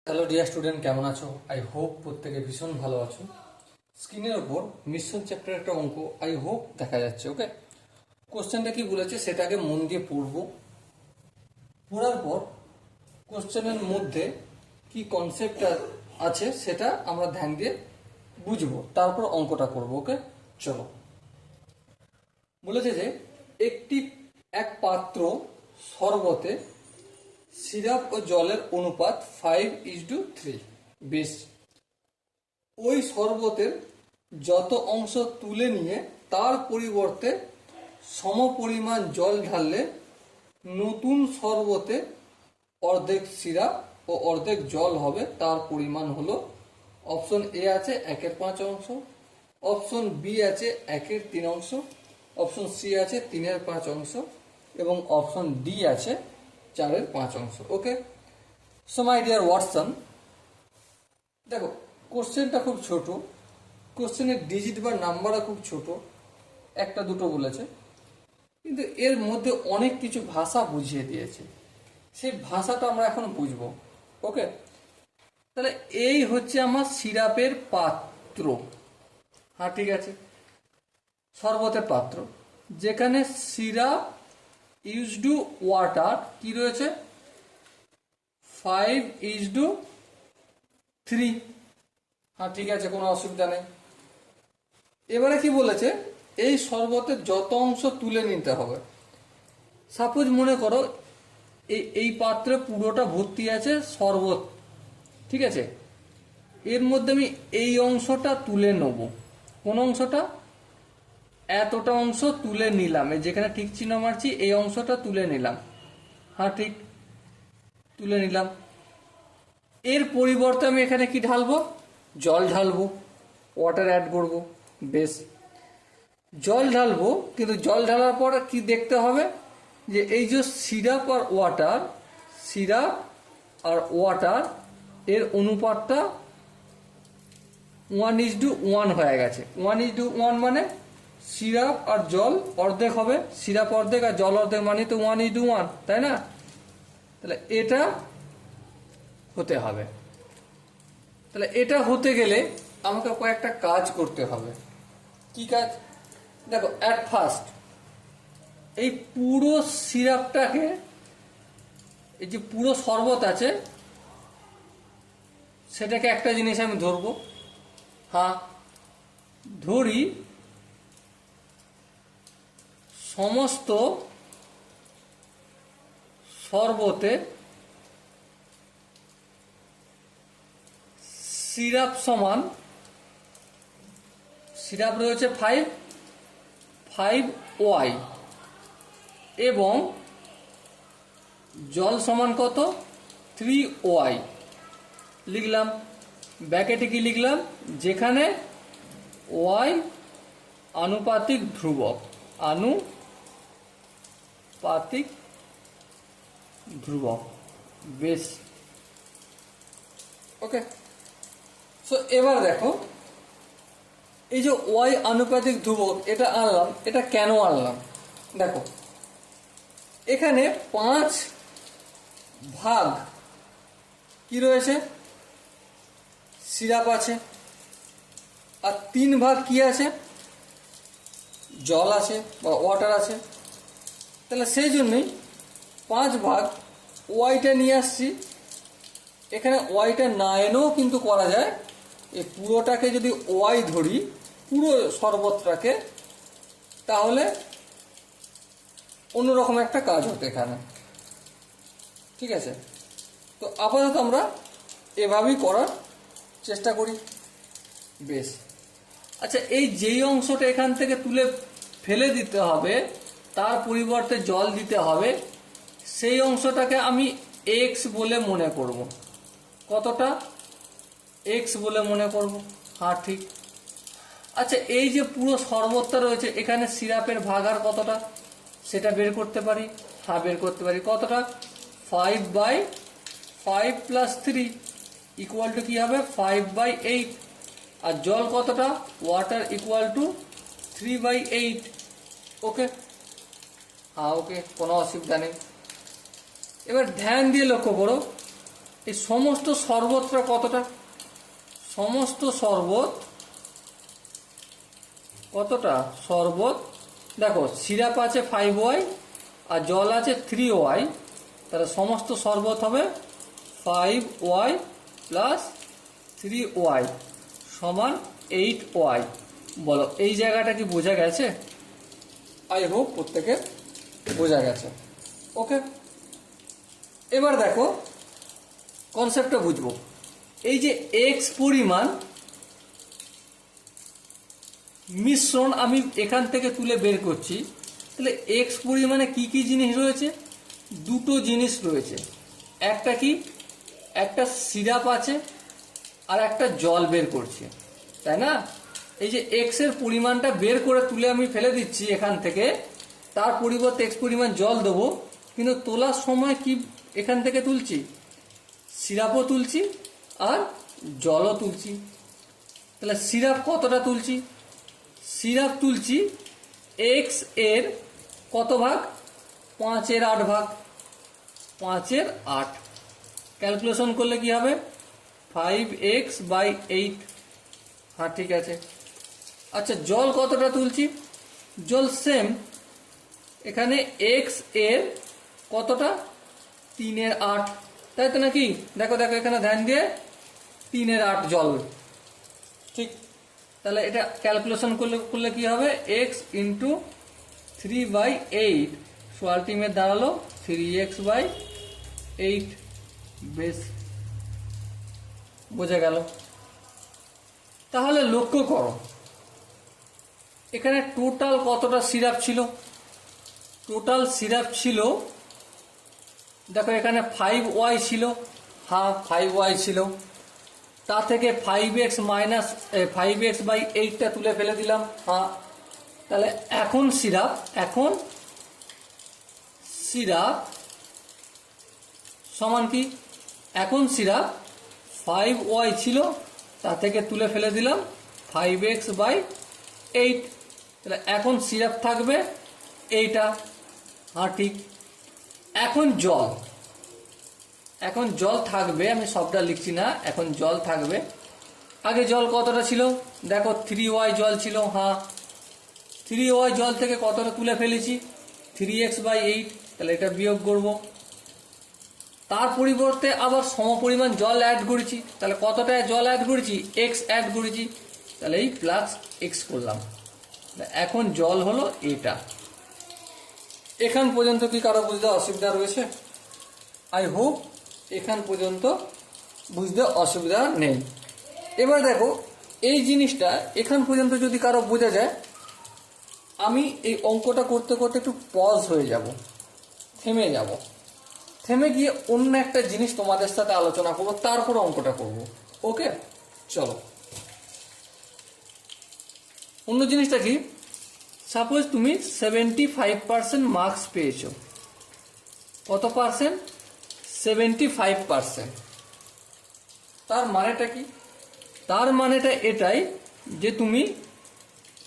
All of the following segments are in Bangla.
হ্যালো ডিয়ার স্টুডেন্ট, কেমন আছো? আই হোপ প্রত্যেকে ভীষণ ভালো আছো। স্ক্রিনের ওপর মিশ্রণ চ্যাপ্টার একটা অঙ্ক আই হোপ দেখা যাচ্ছে। ওকে, কোশ্চেনটা কি বলেছে সেটাকে মন দিয়ে পড়বো। পড়ার পর কোশ্চেনের মধ্যে কি কনসেপ্টটা আছে সেটা আমরা ধ্যান দিয়ে বুঝবো, তারপর অঙ্কটা করবো। ওকে, চলো। বলেছে যে এক পাত্র শরবতে সিরাপ ও জলের অনুপাত 5:3। বেশ, ওই শরবতের যত অংশ তুলে নিয়ে তার পরিবর্তে সমপরিমাণ জল ঢাললে নতুন শরবতে অর্ধেক সিরাপ ও অর্ধেক জল হবে, তার পরিমাণ হলো। অপশন এ আছে 1/5 অংশ, অপশন বি আছে 1/3 অংশ, অপশন সি আছে 3/5 অংশ এবং অপশন ডি আছে 4/5 অংশ। ওকে, সো মাই ডিয়ার ওয়াটসন, দেখো কোশ্চেনটা খুব ছোট, কোশ্চেনের ডিজিট বা নাম্বারও খুব ছোট, একটা দুটো বলেছে, কিন্তু এর মধ্যে অনেক কিছু ভাষা বুঝিয়ে দিয়েছে। সেই ভাষাটা আমরা এখন বুঝবো। ওকে, তাহলে এই হচ্ছে আমার সিরাপের পাত্র। হ্যাঁ, ঠিক আছে, শরবতের পাত্র, যেখানে সিরাপ ইউজডু ওয়াটার কি রয়েছে 5:3। হ্যাঁ, ঠিক আছে, কোনো অসুবিধা নেই। এবারে কি বলেছে, এই শরবতের যত অংশ তুলে নিতে হবে। সাপোজ মনে করো এই পাত্রে পুরোটা ভর্তি আছে শরবত, ঠিক আছে, এর মধ্যে আমি এই অংশটা তুলে নেব। কোন অংশটা? এতটা অংশ তুলে নিলাম, এই যেখানে ঠিক চিহ্ন মারছি এই অংশটা তুলে নিলাম। হ্যাঁ, ঠিক, তুলে নিলাম। এর পরিবর্তে আমি এখানে কি ঢালবো? জল ঢালবো, ওয়াটার অ্যাড করব। বেশ, জল ঢালবো, কিন্তু জল ঢালার পর কি দেখতে হবে যে এই যে সিরাপ আর ওয়াটার এর অনুপাতটা 1:1 হয়ে গেছে। 1:1 মানে সিরাপ আর জল অর্ধেক হবে, সিরাপ অর্ধেক আর জল অর্ধেক, মানে তো 1:1, তাই না? তাহলে এটা হতে হবে। তাহলে এটা হতে গেলে আমাকে কয়েকটা কাজ করতে হবে। কি কাজ? দেখো, অ্যাট ফার্স্ট এই পুরো সিরাপটাকে, এই যে পুরো শরবত আছে সেটাকে একটা জিনিস আমি ধরবো। হ্যাঁ, ধরি সমস্ত শরবতে সিরাপ সমান, সিরাপ রয়েছে 5y এবং জল সমান কত? 3y। লিখলাম, ব্যাকেটে কি লিখলাম? যেখানে y আনুপাতিক ধ্রুবক, বেশ। ওকে, সো এবার দেখো, এই যে ওয়াই আনুপাতিক ধ্রুবক এটা আনলাম, এটা কেন আনলাম? দেখো, এখানে 5 ভাগ কি রয়েছে? সিরাপ আছে, আর 3 ভাগ কি আছে? জল আছে বা ওয়াটার আছে। তাহলে সেই জন্যই 5 ভাগ ওয়াইটা নিয়ে আসছি। এখানে ওয়াইটা না এনেও কিন্তু করা যায়। এই পুরোটাকে যদি ওয়াই ধরি, পুরো শরবতটাকে, তাহলে অন্যরকম একটা কাজ হতো এখানে। ঠিক আছে, তো আপাতত আমরা এভাবেই করার চেষ্টা করি। বেশ, আচ্ছা, এই যেই অংশটা এখান থেকে তুলে ফেলে দিতে হবে, তার পরিবর্তে জল দিতে হবে, সেই অংশটাকে আমি এক্স বলে মনে করব। কতটা? এক্স বলে মনে করব। হ্যাঁ, ঠিক। আচ্ছা, এই যে পুরো শরবতটা রয়েছে, এখানে সিরাপের ভাগ আর কতটা সেটা বের করতে পারি। হ্যাঁ, বের করতে পারি। কতটা? 5/5 + 3 ইকুয়াল টু কি হবে? 5/8। আর জল কতটা? Water equal to 3/8। ওকে, হ্যাঁ, ওকে, কোনো অসুবিধা নেই। এবার ধ্যান দিয়ে লক্ষ্য করো, এই সমস্ত শরবতটা কতটা, সমস্ত শরবত কতটা, শরবত দেখো সিরাপ আছে 5y আর জল আছে 3y, তাহলে সমস্ত শরবত হবে 5y প্লাস 3y সমান 8y। বলো এই জায়গাটা কি বোঝা গেছে? আই হোপ প্রত্যেকে বোঝা গেছে। ওকে, এবার দেখো কনসেপ্টটা বুঝবো। এই যে x পরিমাণ মিশ্রণ আমি এখান থেকে তুলে বের করছি, তাহলে x পরিমাণে কি কি জিনিস রয়েছে? দুটো জিনিস রয়েছে। একটা কি, একটা সিরাপ আছে আর একটা জল বের করছে, তাই না? এই যে x এর পরিমাণটা বের করে তুলে আমি ফেলে দিচ্ছি এখান থেকে, তার পরিবর্তে x পরিমাণ জল দেবো, কিন্তু তোলার সময় কি এখান থেকে তুলছি? সিরাপও তুলছি আর জলও তুলছি। তাহলে সিরাপ কতটা তুলছি? সিরাপ তুলছি x এর কত ভাগ? 5/8 ভাগ, 5/8। ক্যালকুলেশন করলে কি হবে? 5x/8। হ্যাঁ ঠিক আছে। আচ্ছা জল কতটা তুলছি? জল সেম, এখানে x এর কতটা? 3/8, তাই তো নাকি? দেখো দেখো এখানে ধ্যান দিয়ে 3/8 জল, ঠিক। তাহলে এটা ক্যালকুলেশন করলে কি হবে? x ইন্টু 3/8, সো আলটিমেট দাঁড়ালো 3x/8। বেশ, বোঝা গেল। তাহলে লক্ষ্য করো এখানে টোটাল কতটা সিরাপ ছিল? টোটাল সিরাপ ছিল, দেখো এখানে 5y ছিল, হ্যাঁ 5y ছিল, তা থেকে 5x/8টা তুলে ফেলে দিলাম, হ্যাঁ। তাহলে এখন সিরাপ সমান কি? এখন সিরাপ 5y ছিল, তা থেকে তুলে ফেলে দিলাম 5x/8, তাহলে এখন সিরাপ থাকবে এইটা, হ্যাঁ ঠিক। এখন জল থাকবে, আমি সবটা লিখছি না, এখন জল থাকবে। আগে জল কতটা ছিল? দেখো 3y জল ছিল, হ্যাঁ 3y জল থেকে কতটা তুলে ফেলেছি? 3x/8, তাহলে এটা বিয়োগ করব। তার পরিবর্তে আবার সমপরিমাণ জল অ্যাড করেছি, তাহলে কতটা জল অ্যাড করেছি? x অ্যাড করেছি, তাহলে এই প্লাস x করলাম। এখন জল হলো এটা। এখান পর্যন্ত কি কারো বুঝতে অসুবিধা রয়েছে? আই হোপ এখান পর্যন্ত বুঝতে অসুবিধা নেই। এবার দেখো এই জিনিসটা এখান পর্যন্ত যদি কারো বোঝা যায়, আমি এই অঙ্কটা করতে করতে একটু পজ হয়ে যাব, থেমে যাব, থেমে গিয়ে অন্য একটা জিনিস তোমাদের সাথে আলোচনা করবো, তারপর অঙ্কটা করব। ওকে, চলো। অন্য জিনিসটা কি? সাপোজ তুমি 75% মার্কস পেয়েছো। কত পার্সেন্ট? 75%। তার মানেটা কি? তার মানেটা এটাই যে তুমি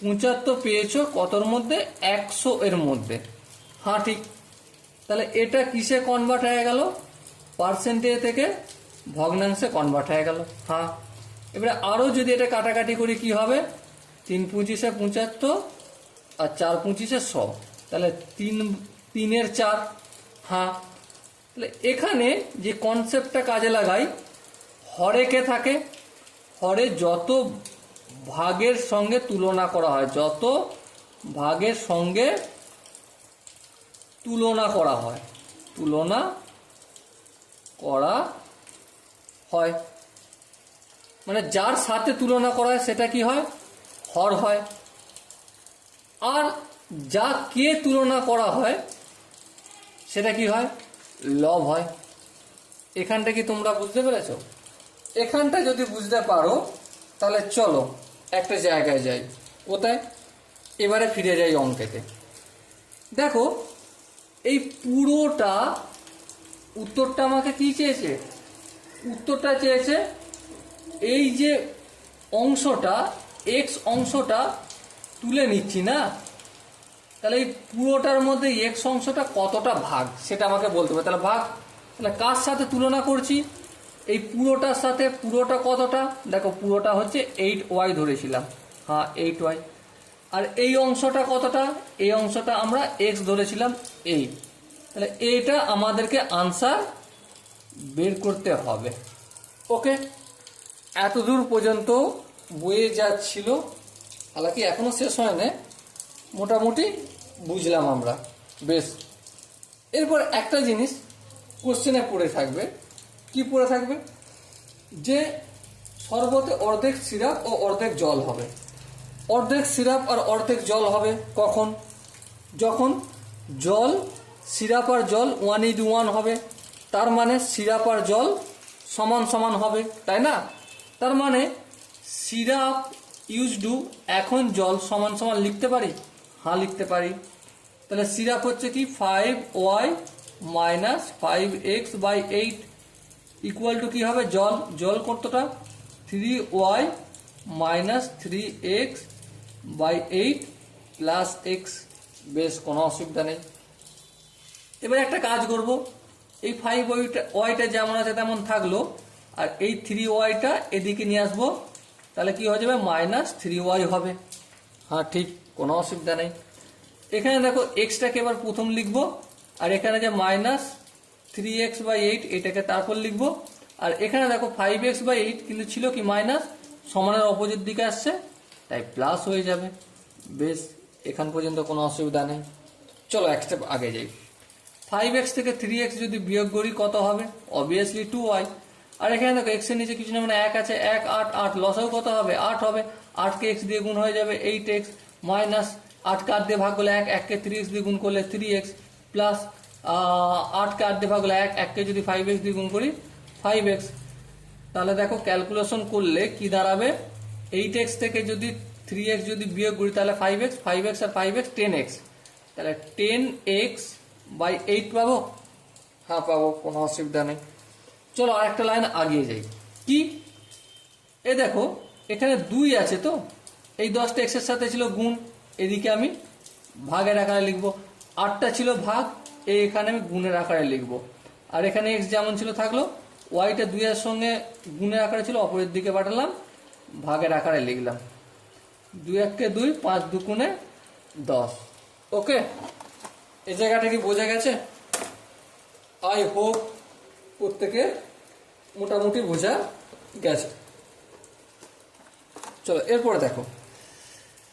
75 পেয়েছো কতর মধ্যে? 100 এর মধ্যে, হ্যাঁ ঠিক। তাহলে এটা কিসে কনভার্ট হয়ে গেল? পার্সেন্টেজ থেকে ভগ্নাংশে কনভার্ট হয়ে গেল, হ্যাঁ। এবারে আরও যদি এটা কাটাকাটি করি কি হবে? 3×25 = 75 আর 4×25 = 100, তাহলে 3/4, হ্যাঁ। তাহলে এখানে যে কনসেপ্টটা কাজে লাগাই, হরেকে থাকে, হরে যত ভাগের সঙ্গে তুলনা করা হয়, যত ভাগের সঙ্গে তুলনা করা হয়, মানে যার সাথে তুলনা করা হয় সেটা কি হয়? হর হয়। আর যা কে তুলনা করা হয় সেটা কি হয়? লব হয়। এখানটা কি তোমরা বুঝতে পেরেছো? এখানটা যদি বুঝতে পারো তাহলে চলো একটা জায়গায় যাই। কোথায়? এবারে ফিরে যাই অঙ্কেতে। দেখো এই পুরোটা উত্তরটা আমাকে কি চেয়েছে? উত্তরটা চেয়েছে এই যে অংশটা, এক্স অংশটা তুলে নিচ্ছি না, তাহলে এই পুরোটার মধ্যে এক্স অংশটা কতটা ভাগ সেটা আমাকে বলতে হবে। তাহলে ভাগ, তাহলে কার সাথে তুলনা করছি? এই পুরোটার সাথে পুরোটা কতটা, দেখো পুরোটা হচ্ছে 8y ধরেছিলাম, হ্যাঁ 8y। আর এই অংশটা কতটা, এই অংশটা আমরা x ধরেছিলাম 8। তাহলে এইটা আমাদেরকে আনসার বের করতে হবে। ওকে, এতদূর পর্যন্ত বইয়ে যা ছিল, হালাকি এখনো শেষ হয় না, মোটামুটি বুঝলাম আমরা বেশ। এরপর একটা জিনিস কোশ্চেনে পড়ে থাকবে, কি পড়ে থাকবে, যে শরবতে অর্ধেক সিরাপ ও অর্ধেক জল হবে। অর্ধেক সিরাপ আর অর্ধেক জল হবে কখন, যখন জল সিরাপ আর জল 1:1 হবে, তার মানে সিরাপ আর জল সমান সমান হবে, তাই না? তার মানে সিরাপ ইউজ টু, এখন জল সমান সমান লিখতে পারি, হ্যাঁ লিখতে পারি। তাহলে সিরাপ হচ্ছে কি 5y minus 5x/8 equal to কি হবে, জল, জল কতটা 3y minus 3x/8 plus x। বেশ, কোনো অসুবিধা নেই। এবার একটা কাজ করব, এই 5yটা যেমন আছে তেমন থাকলো, আর এই 3yটা এদিকে নিয়ে আসবো, তাহলে কি হয়ে যাবে মাইনাস 3y হবে, হ্যাঁ ঠিক, কোনো অসুবিধা নেই। এখানে দেখো এক্সটাকে এবার প্রথম লিখবো, আর এখানে যে মাইনাস 3x/8 এটাকে তারপর লিখবো, আর এখানে দেখো 5x/8 কিন্তু ছিল কি মাইনাস, সমানের অপোজিট দিকে আসছে, তাই প্লাস হয়ে যাবে। বেশ, এখান পর্যন্ত কোনো অসুবিধা নেই। চলো এক স্টেপ আগে যাই। 5x থেকে 3x যদি বিয়োগ করি কত হবে, অবভিয়াসলি 2y। আর এখানে দেখো x এর নিচে কিছু না, মানে 1 আছে, 1 8 8 লসাও কত হবে 8 হবে, 8 কে x দিয়ে গুণ হয়ে যাবে 8x মাইনাস 8 কে 8 দিয়ে ভাগ করলে 1, 1 কে 3x দিয়ে গুণ করলে 3x প্লাস 8 কে 8 দিয়ে ভাগ করলে 1, 1 কে যদি 5x দিয়ে গুণ করি 5x। তাহলে দেখো ক্যালকুলেশন করলে কি দাঁড়াবে, 8x থেকে যদি 3x যদি বিয়োগ করি তাহলে 5x, 5x আর 5x 10x, তাহলে 10x/8 পাবো, হ্যাঁ পাবো, কোনো অসুবিধা নেই। চলো আরেকটা লাইন আগিয়ে যাই। কি, এ দেখো এখানে 2 আছে, তো এই 10টা x এর সাথে ছিল গুণ, এদিকে আমি ভাগের আকারে লিখবো, 8টা ছিল ভাগ, এখানে আমি গুণের আকারে লিখবো। আর এখানে x যেমন ছিল থাকলো, ওয়াইটা 2 এর সঙ্গে গুণের আকারে ছিল, অপরের দিকে পাঠালাম, ভাগের আকারে লিখলাম। 2 1 কে 2, 5 2 10। ওকে, এই জায়গাটা কি বোঝা গেছে? আই হোপ প্রত্যেকে মোটামুটি বোঝা গেছে। চলো এরপরে দেখো,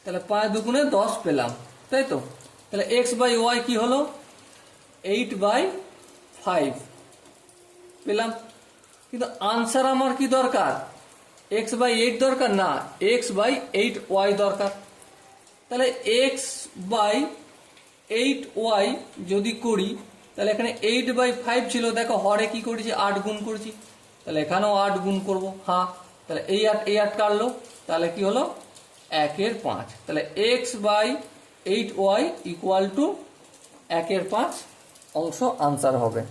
তাহলে 5 2 10 পেলাম, তাই তো? তাহলে x/y কি হলো, 8/5 পেলাম। কিন্তু আনসার আমার কি দরকার, x/8 দরকার না, x/8y দরকার। তাহলে x/8y যদি করি, তাহলে এখানে 8/5 ছিল, দেখো হরে কি করেছি 8 গুণ করেছি, তাহলে এখানেও 8 গুণ করব, হ্যাঁ। তাহলে এই 8 কাটলো, তাহলে কি হলো 1/5। তাহলে x/8y ইকুয়াল টু 1/5 অংশ আনসার হবে।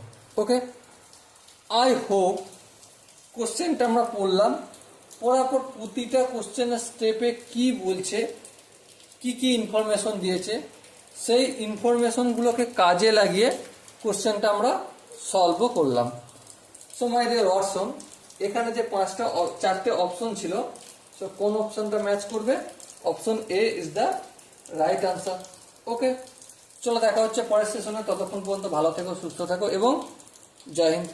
ওকে, আই হোপ কোশ্চেনটা আমরা পড়লাম, পড়ার পর প্রতিটা কোশ্চেনের স্টেপে কি বলছে, কি কি ইনফরমেশন দিয়েছে, সেই ইনফরমেশনগুলোকে কাজে লাগিয়ে কোশ্চেনটা আমরা সলভও করলাম। সো মাই ডিয়ার ওয়াটসন, এখানে যে 4টে অপশন ছিল, সো কোন অপশনটা ম্যাচ করবে, option A is the right answer. Okay, চলো দেখা হচ্ছে পরের সেশনে, ততক্ষণ পর্যন্ত ভালো থেকো, সুস্থ থাকো এবং জয় হিন্দ।